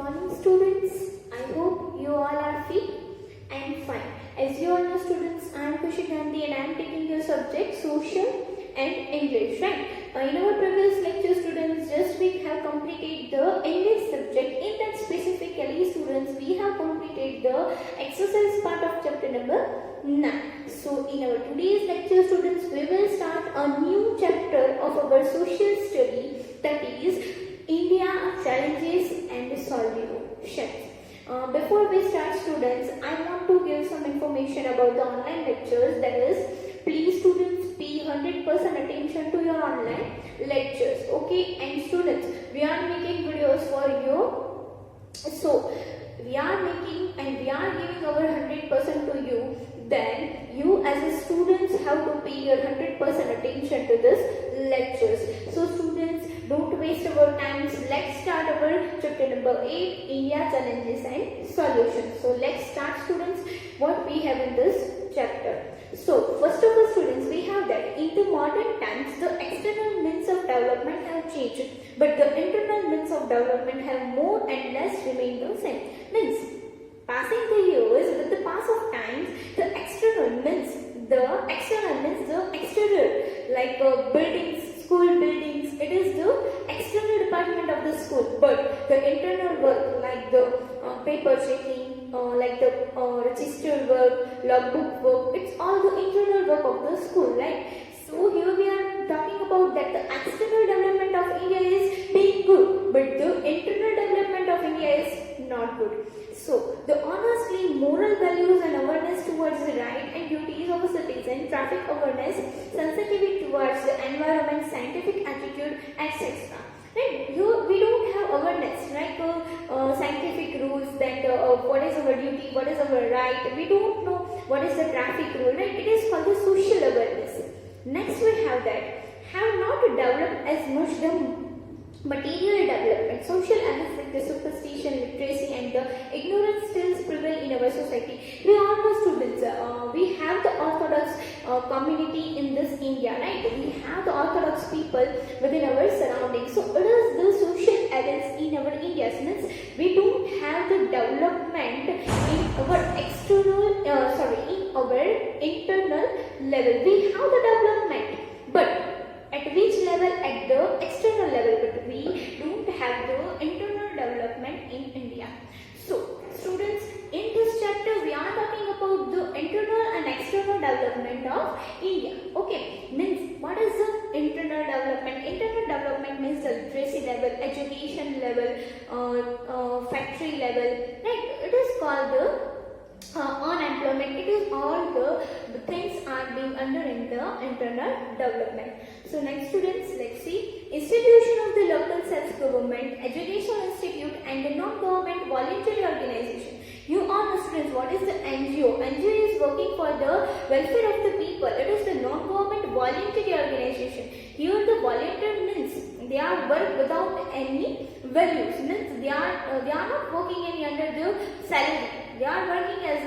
morning students. I hope you all are fit and fine. As you all know students, I am Kushi Gandhi and I am taking your subject social and English, right? In our previous lecture students, just we have completed the English subject. In that specifically students, we have completed the exercise part of chapter number 9. So in our today's lecture students, we will start a new chapter of our social study, that is India Challenges and Solutions. Before we start students, I want to give some information about the online lectures. That is, please students pay 100% attention to your online lectures. Okay, and students, we are making videos for you. So we are making and we are giving our 100% to you. Then you as a students have to pay your 100% attention to this lectures. So students, don't waste our time. Let's start our chapter number 8, India Challenges and Solutions. So let's start students what we have in this chapter. So first of all students, we have that in the modern times the external means of development have changed, but the internal means of development have more and less remained the same. Means passing the years, with the pass of times, the external means the exterior, like buildings, school buildings, it is the external department of the school, but the internal work like the paper checking, like the register work, logbook work, it's all the internal work of the school, right? So here we are talking about that the external development of India is being good, but the internal development of India is not good. So the honestly moral values and awareness towards the right and duties of a citizen, traffic awareness, sensitivity towards the environment, scientific attitude, etc. Right? We don't have awareness, right? Scientific rules that what is our duty, what is our right. We don't know what is the traffic rule, right? It is called the social awareness. Next we have that have not developed as much the material development, social aspect, the superstition, literacy and the ignorance still prevail in our society. We all know students, we have the orthodox community in this India, right? We have the orthodox people within our surroundings. So it is the social events in our India. Means we don't have the development in our external, in our internal level. We have the development, but at which level? At the external level, but we don't have the internal development in India. So students, in this chapter we are talking about the internal and external development of India. Okay, means what is the internal development? Internal development means the literacy level, education level, factory level, right? It is called the unemployment. It is all the things are being under in the internal development. So next students, let's see institution of the local self-government, educational institute and the non-government voluntary organization. You all know students what is the NGO. NGO is working for the welfare of the people. It is the non-government voluntary organization. Here the volunteer means they are work without any values. Means they are not working any under the salary. They are working as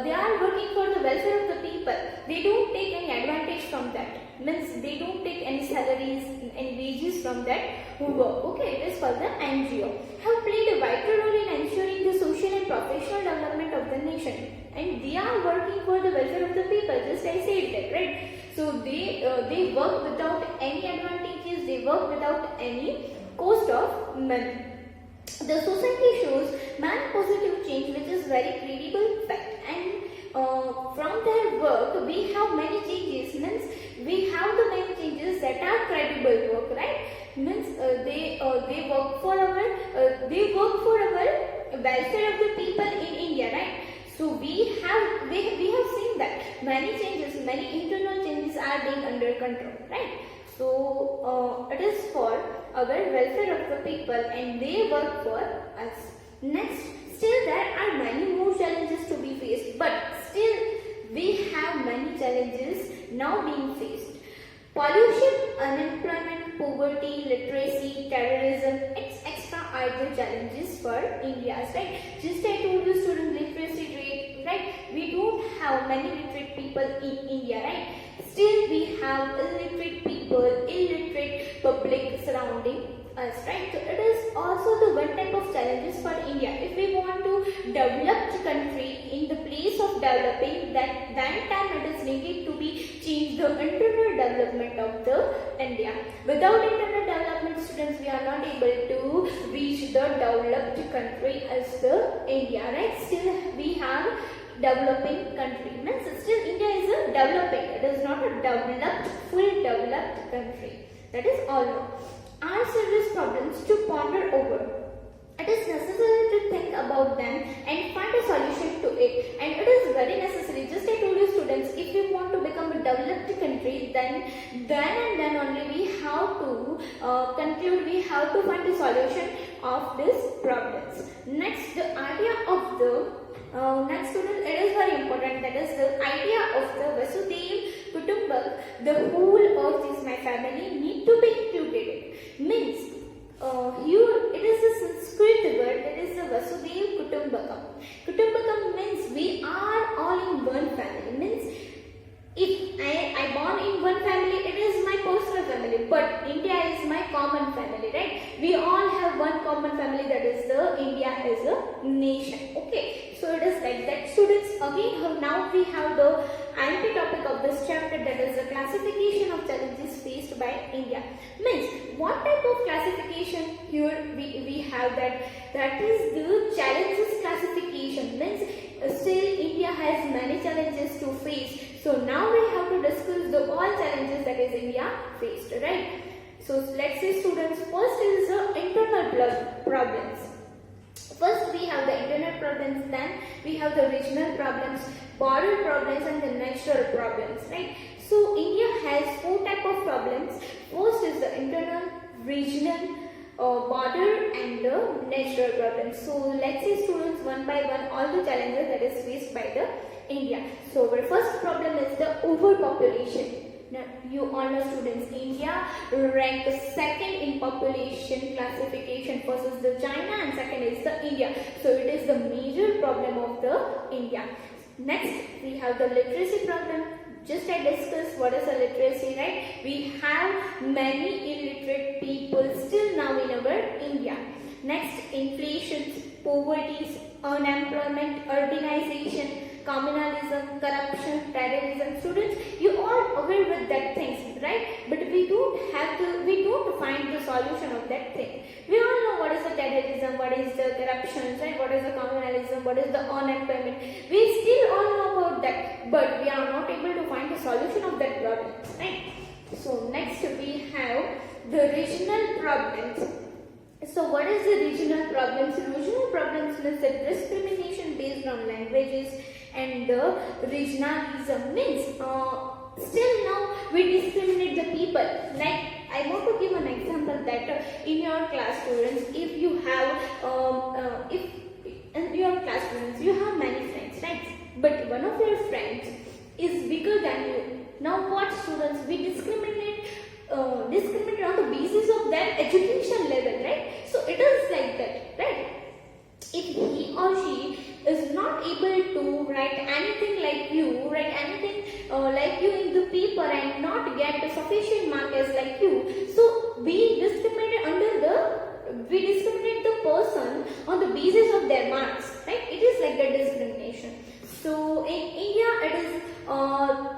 they are working for the welfare of the people. They don't take any advantage from that. Means they don't take any salaries, any wages from that work. Okay, it is called the NGO. Have played a vital role in ensuring the social and professional development of the nation. And they are working for the welfare of the people. Just I said that, right? So they work without any advantages. They work without any cost of money. The society shows man positive change, which is very credible fact, and from their work we have many changes. Means we have the many changes that are credible work, right? Means they work for our welfare of the people in India, right? So we have seen that many changes, many internal changes are being under control, right? So it is for our welfare of the people and they work for us. Next, still there are many more challenges to be faced, but still we have many challenges now being faced. Pollution, unemployment, poverty, literacy, terrorism, etc. are the challenges for India, right? Just I told you student literacy rate, right? We don't have many literate people in India, right? Still we have illiterate people, illiterate public surrounding us, right? So it is also the one type of challenges for India. If we want to develop the country in the place of developing, that time it is needed to be changed the internal development of the India. Without internal development, students, we are not able to reach the developed country as the India, right? Still we have developing country, means still India is a developing, it is not a developed, full developed country. That is all. Are serious problems to ponder over. It is necessary to think about them and find a solution to it, and it is very necessary. Just I told you, students, if we want to become a developed country, then only we have to conclude, we have to find a solution of these problems. Next, the idea of the next, students, it is very important, that is the idea of the Vasudhaiva Kutumbakam, the whole earth is my family, need to be included. Means here it is a Sanskrit word, that is the Vasudhaiva Kutumbakam. Kutumbakam means we are all in one family. Means if I born in one family, it is my personal family, but India is my common family, right? We all have one common family, that is the India as a nation. Okay, so it is like that, students. Again, now we have the anti topic of this chapter, that is the classification of challenges faced by India. Means what type of classification here we have, that is the challenges classification. Means still India has many challenges to face. So now we have to discuss the all challenges that is India faced, right? So let's say, students, first is the internal problems. First we have the internal problems, then we have the regional problems, border problems, and the natural problems, right? So India has 4 type of problems. First is the internal, regional, border, and the natural problems. So let's see, students, one by one all the challenges that is faced by the India. So our first problem is the overpopulation. Now, you all know, students, India ranks second in population classification. First is the China and second is the India. So it is the major problem of the India. Next we have the literacy problem. Just I discussed what is a literacy, right? We have many illiterate people still now in our India. Next, inflation, poverty, unemployment, urbanization, communalism, corruption, terrorism. Students, you all aware with that things, right? But we don't find the solution of that thing. We all know what is the terrorism, what is the corruption, right? What is the communalism, what is the unemployment. We still all know about that, but we are not able to find the solution of that problem, right? So next we have the regional problems. So what is the regional problems? Regional problems means the discrimination based on languages, and the regionalism means still now we discriminate the people. Like I want to give an example that in your class, students, if you have if in your class, students, you have many friends, right? But one of your friends is bigger than you. Now what, students? We discriminate on the basis of their education level, right? So it is like that, right? If he or she is not able to write anything like you, like you in the paper and not get the sufficient mark as like you, so we discriminate the person on the basis of their marks, right? It is like the discrimination. So in India, it is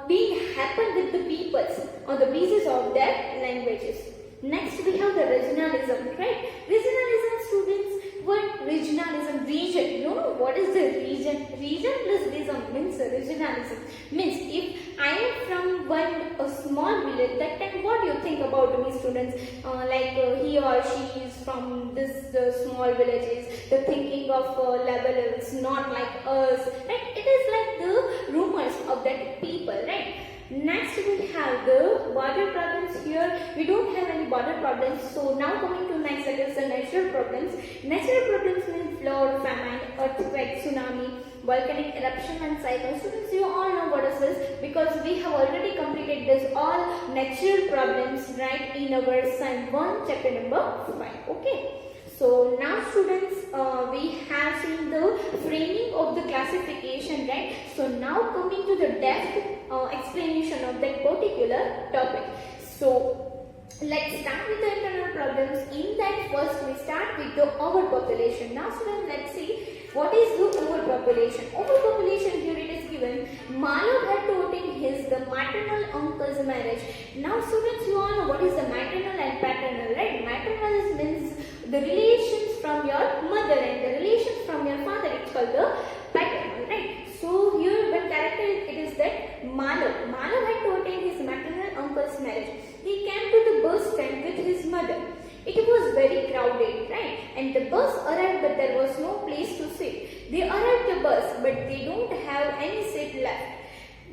being happen with the peoples on the basis of their languages. Next we have the regionalism, right? Regionalism, students, what regionalism? Region. You know what is the region? Region plus ism means regionalism. Means if I am from a small village, that time what do you think about me, students? He or she is from this small villages. The thinking of level is not like us, right? It is like the rumors of that people, right? Next we have the border problems. Here we don't have any border problems. So now coming to next, that is the natural problems. Natural problems means flood, famine, earthquake, tsunami, volcanic eruption, and cyclone. Students, you all know what is this because we have already completed this all natural problems, right, in our Science 1 chapter number 5. Okay. So now, students, we have seen the framing of the classification, right? So now coming to the depth explanation of that particular topic. So let's start with the internal problems. In that, first we start with the overpopulation. Now students, let's see what is the overpopulation. Overpopulation, here it is given. Malav had to attend the maternal uncle's marriage. Now students, you all know what is the maternal and paternal, right? Maternal means the relations from your mother and the relations from your father. It's called the paternal, right? So here one character it is that Malav had to attend his maternal uncle's marriage. He came to the bus stand with his mother. It was very crowded, right? And the bus arrived, but there was no place to sit. They arrived the bus, but they don't have any seat left.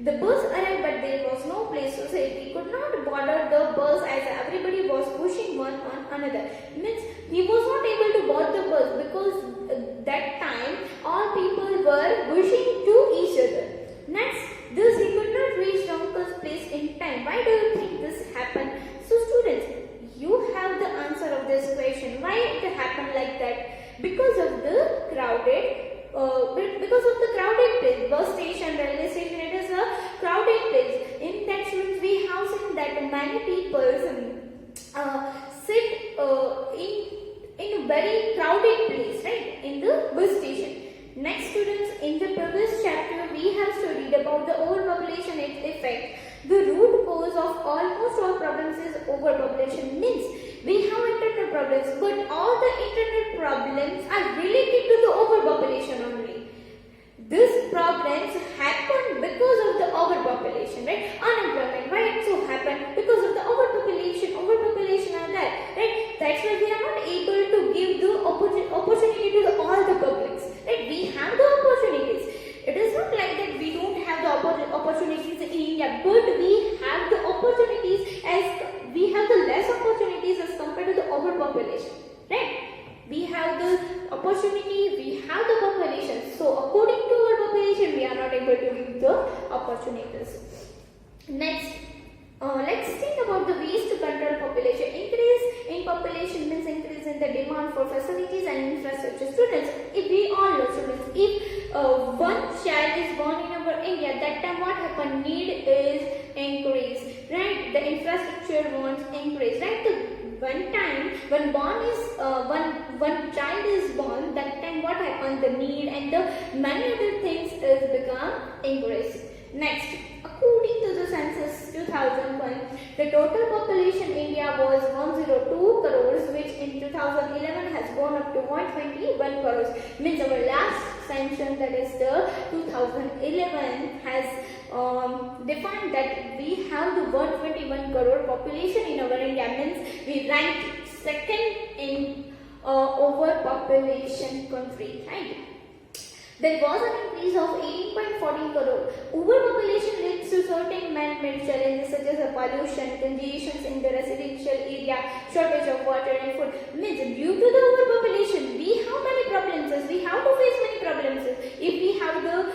The bus arrived, but there was no place to sit. He could not board the bus as everybody was pushing one on another. Means he was not able to board the bus because that time all people were pushing to each other. Next, this he could not reach the uncle's place in time. Why do you think this happened? So students, you have the answer of this question. Why it happened like that? Because of the crowded place, bus station, railway station, it is a crowded place. In that students, we have seen that many people sit in a very crowded place, right? In the bus station. Next students, in the previous chapter, we have studied about the overpopulation effect. The root cause of almost all problems is overpopulation. Means we have internal problems, but all the internal problems are related to the overpopulation only. These problems happen because of the overpopulation, right? Unemployment, why it so happened? Because of the overpopulation are there, right? That's why we are not able to give the opportunity to all the publics, right? We have the opportunities. It is not like that we don't have the opportunities in India, but we have the opportunities as we have the less opportunities as compared to the overpopulation, right? We have the opportunity, we have the population. So according to our population, we are not able to give the opportunities. Next, let's think about the ways to control population. Increase in population means increase in the demand for facilities and infrastructure. Students, if we all know students, if one child is born in our India, that time what happened? Need is increased, right? The infrastructure wants increase, right? One time when one child is born, that time what happened? The need and the many other things is become increased. Next, according to the census 2001, the total population in India was 102 crores, which in 2011 has gone up to 121 crores. Means our last census, that is the 2011, has defined that we have the 121 crore population in our India. Means we ranked second in overpopulation country, right? There was an increase of 18.14 crore. Overpopulation leads to certain man-made challenges such as pollution, congestion in the residential area, shortage of water and food. Means due to the overpopulation, we have many problems. We have to face many problems. If we have the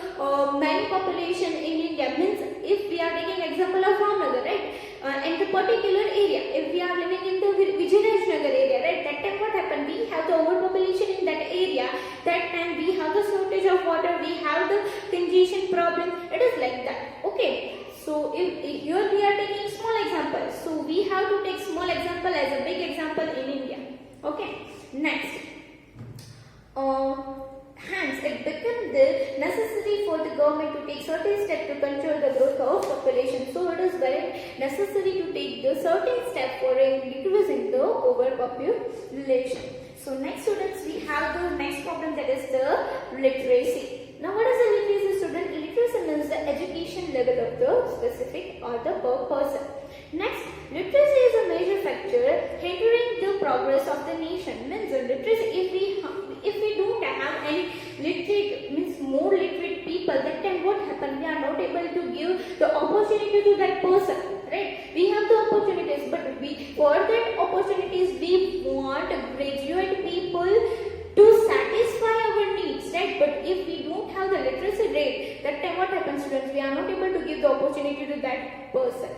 many population in India, means if we are taking example of Ramnagar, right? In the particular area, if we are living in the Vijayanagar area, right? That time what happened? We have the overpopulation in that area. That time we have the shortage of water, we have the congestion problem. It is like that. Okay. So if here we are taking small example. So we have to take small example as a big example in India. Okay. Next. Hence, it became the necessary for the government to take certain steps to control the growth of population. So, it is very necessary to take the certain step for decreasing the overpopulation. So, next students, we have the next problem, that is the literacy. Now, what is the literacy, student? Literacy means the education level of the specific or the per person. Next, literacy is a major factor hindering the progress of the nation. Means literacy, if we don't have any literate, means more literate people, that time what happens? We are not able to give the opportunity to that person, right? We have the opportunities, but for that opportunities we want graduate people to satisfy our needs, right? But if we don't have the literacy rate, that time what happens, students? We are not able to give the opportunity to that person.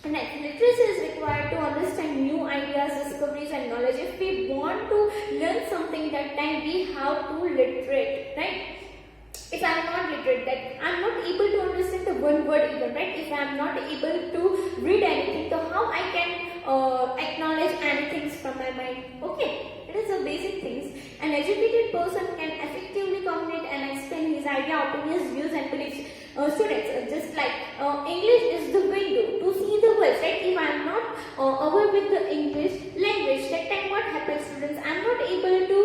Next, literacy is required to understand new ideas, discoveries and knowledge. If we want to learn something, that time we have to literate, right? If I am not literate, that I am not able to understand the one word even, right? If I am not able to read anything, so how I can acknowledge anything from my mind. Okay, it is the basic things. An educated person can effectively communicate and explain his idea, opinions, views and beliefs. Students, just like English is the window to see the world, right? If I am not aware with the English language, that time what happens, students? I am not able to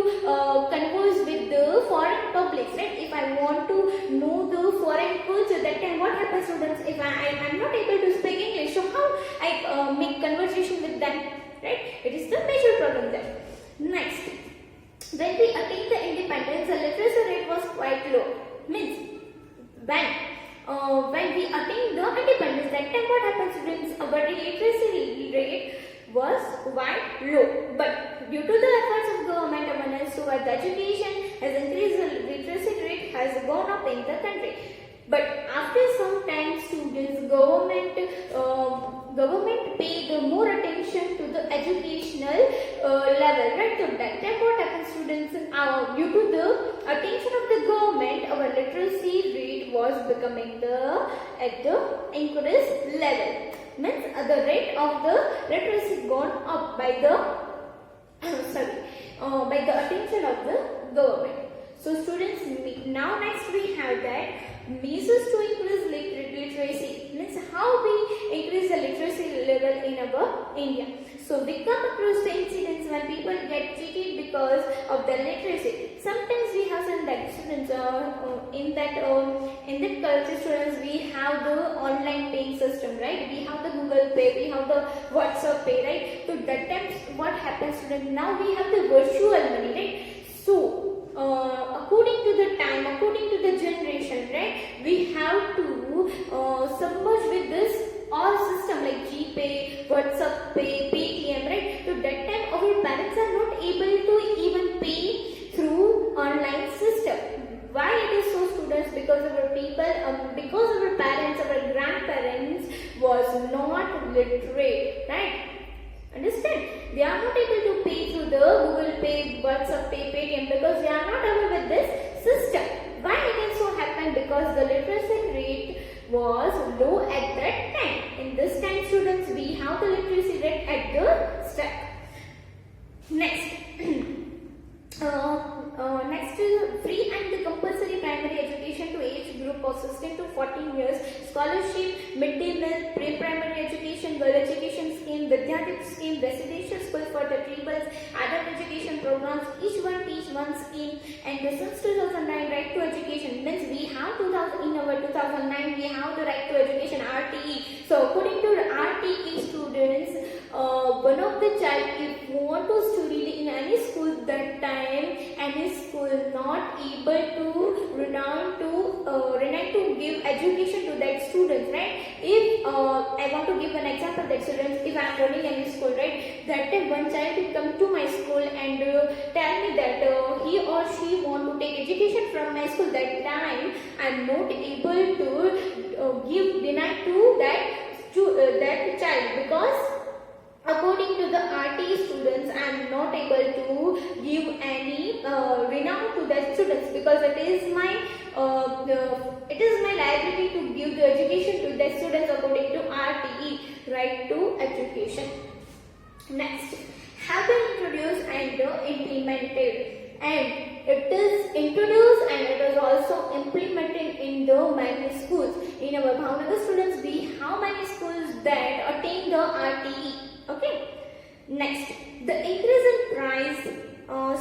converse with the foreign publics, right? If I want to know the foreign culture, that time what happens, students? If I am not able to speak English, so how I make conversation with them, right? It is the major problem there. Next, when we attained the independence, the literacy rate was quite low. Means when we attained the independence, that time what happens, students? Our literacy rate was quite low. But due to the efforts of government, awareness towards education has increased, the literacy rate has gone up in the country. But after some time, students, government paid more attention to the educational level, right? So that time what happens, students? Due to the attention of the government, our literacy rate was becoming at the increased level. Means the rate of the literacy gone up by the by the attention of the government. So students, now next we have that measures to increase literacy. Means how we increase the literacy level in our India. So we come across the incidents when people get cheated because of their literacy. Sometimes we have seen that students in that culture, students, we have the online paying system, right? We have the Google Pay, we have the WhatsApp Pay, right? So that time what happens, students? Now we have the virtual money, right? So according to the time, according to the generation, right, we have to submerge with this all system like GPay, WhatsApp Pay, Paytm, right? So that time our parents are not able to even pay through online system. Why it is so, students? Because our people, because our parents, our grandparents was not literate, right? Understand? They are not able to pay through the Google Pay, WhatsApp Pay, Paytm because they are not aware with this system. Why it is so happen? Because the literacy rate was low at that time. In this time, students, we have the literacy rate at the start. Next. Next is free and the compulsory primary education to age group of 16 to 14 years, scholarship, midday meal, pre-primary education, girl education scheme, Vidyadip scheme, residential school for the tribals, adult education programs, each one teach one scheme, and since 2009 right to education means we have in our 2009 we have the right to education RTE. So according to the RTE, students, one of the child if want to study in any school that time, any school not able to renown to give education to that students, right? If I want to give an example that students, if I am running any school, right, that time one child will come to my school and tell me that he or she want to take education from my school, that time I am not able to deny to that child because according to the RT students, I am not able to give any renown to the students because it is my liability to give the education to the students according to RTE, right to education. Next, have been introduced and implemented, and it is introduced and it is also implemented in the many schools. In our Bhavnagar, students, we have many schools that attain the RTE. Okay. Next, the increase in price.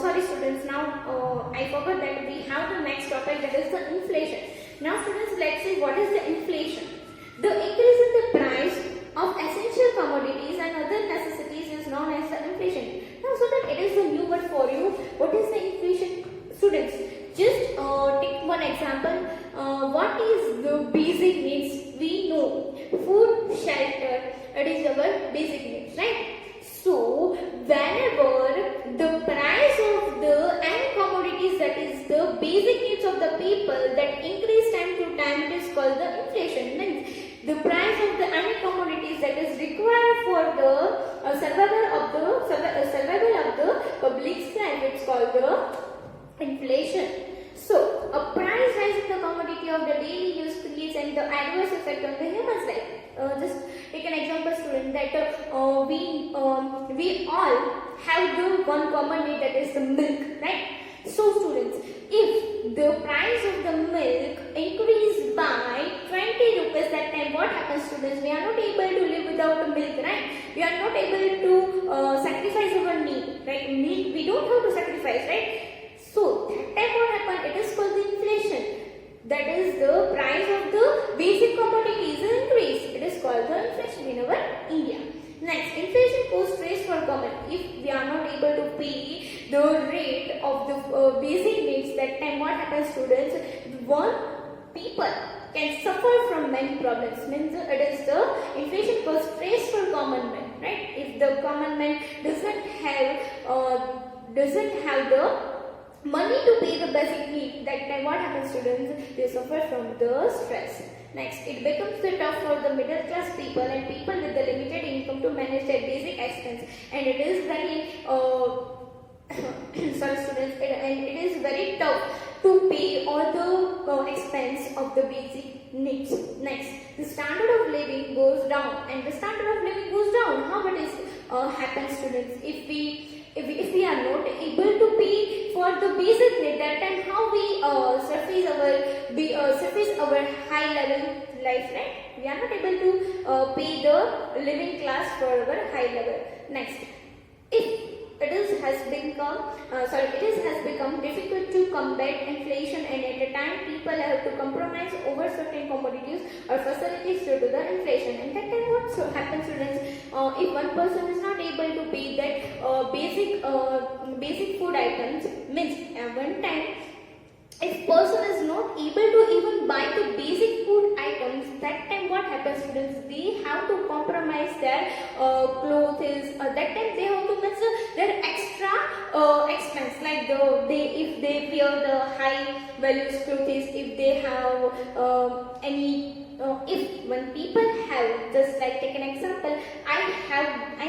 Sorry, students. Now I forgot that we have the next topic, that is the inflation. Now, students, let's see what is the inflation. The increase in the price of essential commodities and other necessities is known as the inflation. Now, so that it is a new word for you. What is the inflation, students? Just take one example. What is the basic needs? We know food, shelter. It is our basic needs, right? So, whenever the price of the any commodities, that is the basic needs of the people, that increase time to time, it is called the inflation. Means the price of the any commodities that is required for the survival of the public's life, it's called the inflation. So, a price rise in the commodity of the daily use creates and the adverse effect on the human's life. Just take an example, student, that we all have the one common need, that is the milk, right? So students, if the price of the milk increased by 20 rupees, that time what happens, students? We are not able to live without milk, right? We are not able to sacrifice our need, right? Milk we don't have to sacrifice, right? So that time what happened? It is called the inflation. That is, the price of the basic commodities increase. It is called the inflation in our India. Next, inflation causes stress for government. If we are not able to pay the rate of the basic needs, that time what happens, students? One people can suffer from many problems. Means it is the inflation causes stress for common man, right? If the common man doesn't have the money to pay the basic need, that time what happens, students? They suffer from the stress. Next, it becomes the tough for the middle class people and people with the limited income to manage their basic expense, and it is very sorry students, it is very tough to pay all the expense of the basic needs. Next, the standard of living goes down, and the standard of living goes down. How it is happens, students? If we are not able to pay for the basic need, that time how we surface our high level life, right? We are not able to pay the living class for our high level. Next, if it has become difficult to combat inflation, and at a time people have to compromise over certain commodities or facilities due to the inflation. And that time what happens, students? If one person is not able to pay that basic food items, means at one time, if person is not able to even buy the basic food items, that time what happens, students? They have to compromise their clothes. That time they have to miss their extra expense, like if they wear the high values clothes, if they have if when people have, just like take an example, I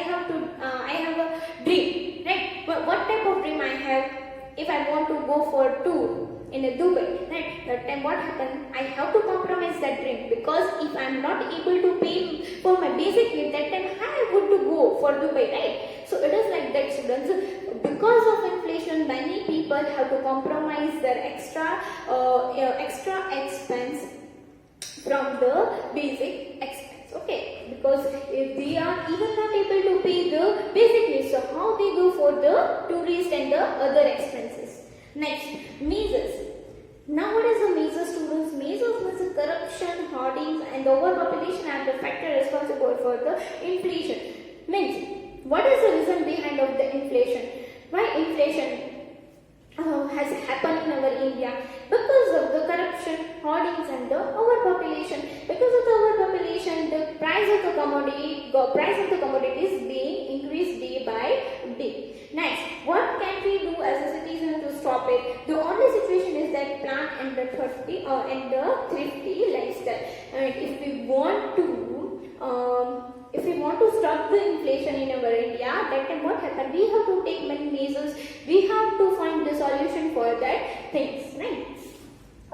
have a dream, right? What type of dream I have? If I want to go for a tour in a Dubai, right? That time what happened? I have to compromise that dream, because if I am not able to pay for my basic need, that time I would to go for Dubai, right? So it is like that, students. Because of inflation, many people have to compromise their extra expense from the basic expense, okay? Because if they are even not able to pay the basic needs, so how they go for the tourist and the other expenses? Next, measures. Now what is the measures, students? Measures means the corruption, hoarding and the overpopulation are the factor responsible for the inflation. Means, what is the reason behind of the inflation? Why inflation has happened in our India? Because of the corruption, hoardings and the overpopulation. Because of the overpopulation, the price of the commodity is being increased day by day. Next, what can we do as a citizen to stop it? The only situation is that plan and the thrifty lifestyle. And if we want to stop the inflation in our India, that time what happens? We have to take many measures. We have to find the solution for that things, right?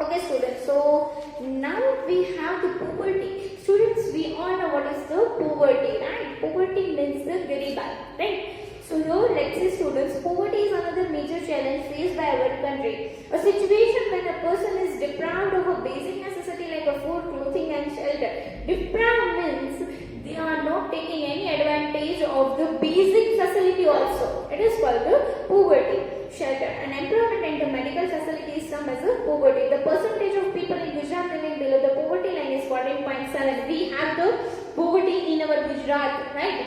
Okay, students. So now we have the poverty. Students, we all know what is the poverty, right? Poverty means the garibai, right? So here, let's see, students, poverty is another major challenge faced by our country. A situation when a person is deprived of a basic necessity like a food, clothing and shelter. Deprived means they are not taking any advantage of the basic facility also. It is called the poverty. Shelter, unemployment and the medical facilities term as a poverty. The percentage of people in Gujarat living below the poverty line is 14.7. We have the poverty in our Gujarat, right?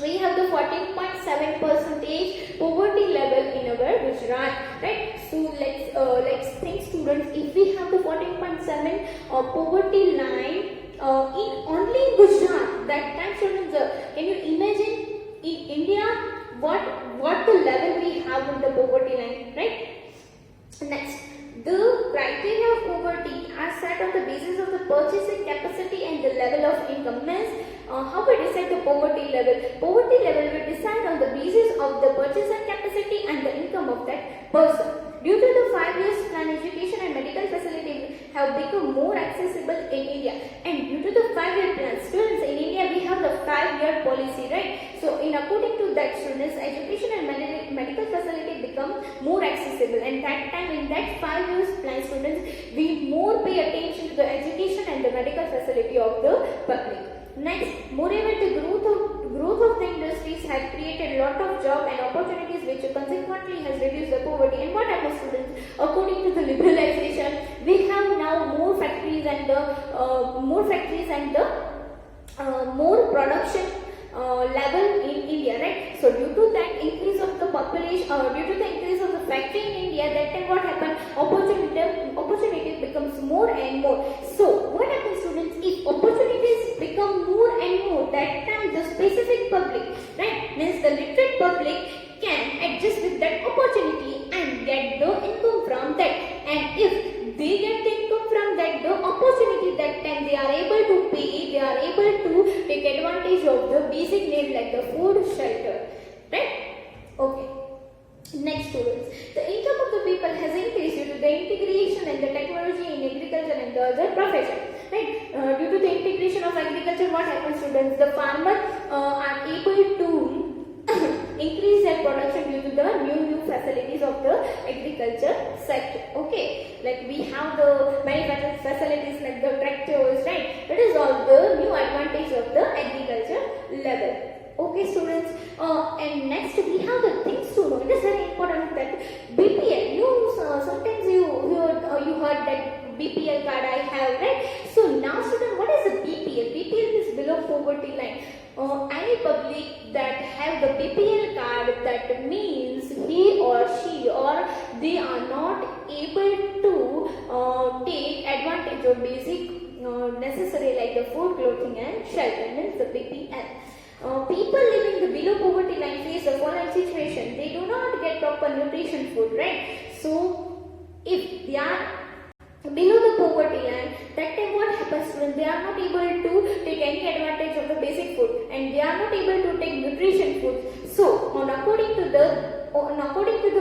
We have the 14.7% poverty level in our Gujarat, right? So let's think, students, if we have the 14.7 poverty line in only Gujarat, that time, students, can you imagine in India what the level we have in the poverty line, right? Next, the criteria of poverty are set on the basis of the purchasing capacity and the level of income. Means, how we decide the poverty level? Poverty level will decide on the basis of the purchasing capacity and the income of that person. Due to the 5 years plan, education and medical facilities have become more accessible in India, and due to the 5-year plan, still 5-year policy, right? So in according to that, students, education and medical facility become more accessible, and that time in that 5 years plan, students, we more pay attention to the education and the medical facility of the public. Next, moreover, the growth of the industries have created a lot of job and opportunities, which consequently has reduced the poverty. And what happens, students? According to the liberalization, we have now more factories and the more production level in India, right? So due to that increase of the population, due to the increase of the factory in India, that time what happened? Opportunity becomes more and more. So what happens, students? If opportunities become more and more, that time the specific public, right, means the literate public can adjust with that opportunity and get the income from that. And if they get the income from that, the opportunity, that time they are able to pay, they are able to take advantage of the basic needs like the food, shelter, right? Okay. Next, students, the income of the people has increased due to the integration and the technology in agriculture and the other profession, right? Due to the integration of agriculture, what happens, students? The farmers are able to increase their production due to the new facilities of the agriculture sector. Okay, like we have the many facilities like the tractors, right? That is all the new advantage of the agriculture level. Okay, students, and next we have the things to know. It is very important that BPL. Sometimes you heard that BPL card I have, right? So now, student, what is the BPL? BPL is below poverty line. Any public that have the BPL card, that means he or she or they are not able to take advantage of basic necessary like the food, clothing and shelter, means the BPL. People living the below poverty line face the following situation. They do not get proper nutrition food, right? So if they are below the poverty line, that time what happens when they are not able to take any advantage of the basic food and they are not able to take nutrition food. So according to the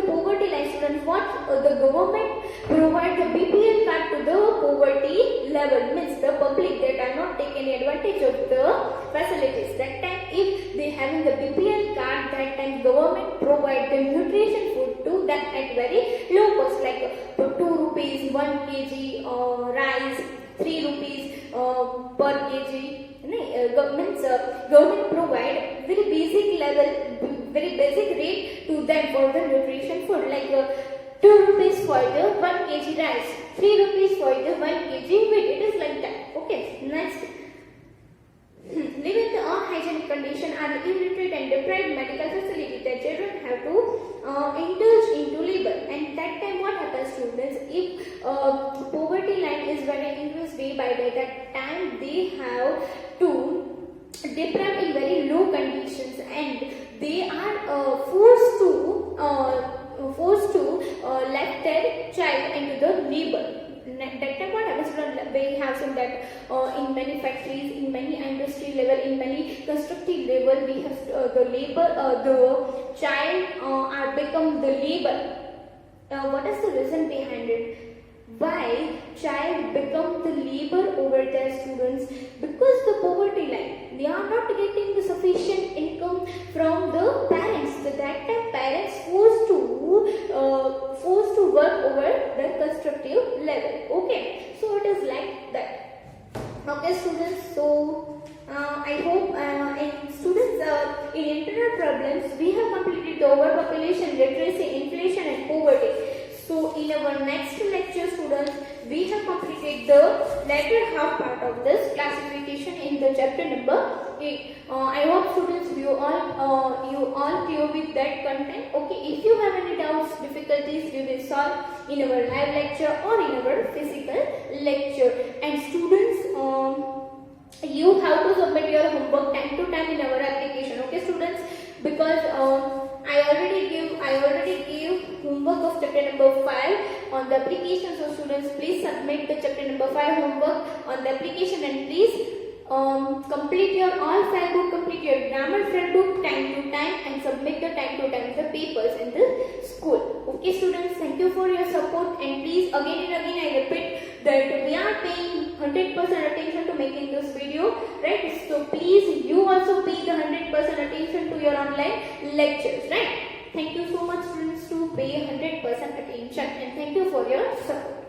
poverty line, students, what the government provides the BPL card to the poverty level, means the public that are not taking advantage of the facilities. That time if they having the BPL card, that time government provide the nutrition food to them at very low cost, like 2 rupees 1 kg rice, 3 rupees per kg. Government provide very basic level, very basic rate to them for the nutrition food, like 2 rupees for the 1 kg rice, 3 rupees for the 1 kg wheat. It is like that. Okay, next. Live in the unhygienic condition are illiterate and deprived medical facility. The children have to indulge into labor, and that time what happens, students? If poverty line is very increased day by day, that time they have to deprived in very low conditions, and they are forced to let their child into the labor. That time what happens, we have seen that in many factories, in many industry level, in many constructive level, we have the child are become the labor. What is the reason behind it? Why child become the labor over their students? Because the poverty line, they are not getting the sufficient income from the parents. So that time parents forced to work over the constructive level. Okay, so it is like that. Okay, students. So I hope in internal problems we have completed the overpopulation, literacy, inflation, and poverty. So in our next lecture, students, we have completed the latter half part of this classification in the chapter number 8. I hope, students, you all clear with that content. Okay, if you have any doubts, difficulties, we will solve in our live lecture or in our physical lecture. And students, you have to submit your homework time to time in our application. Okay, students, because I already gave homework of chapter number 5 on the application. So students, please submit the chapter number 5 homework on the application, and please complete your all fair book, complete your grammar fair book time to time, and submit the time to time the papers in the school. Okay, students, thank you for your support, and please again and again I repeat that we are paying 100% attention to making this video, right? So please you also pay the 100% attention to your online lectures, right? Thank you so much students to pay 100% attention, and thank you for your support.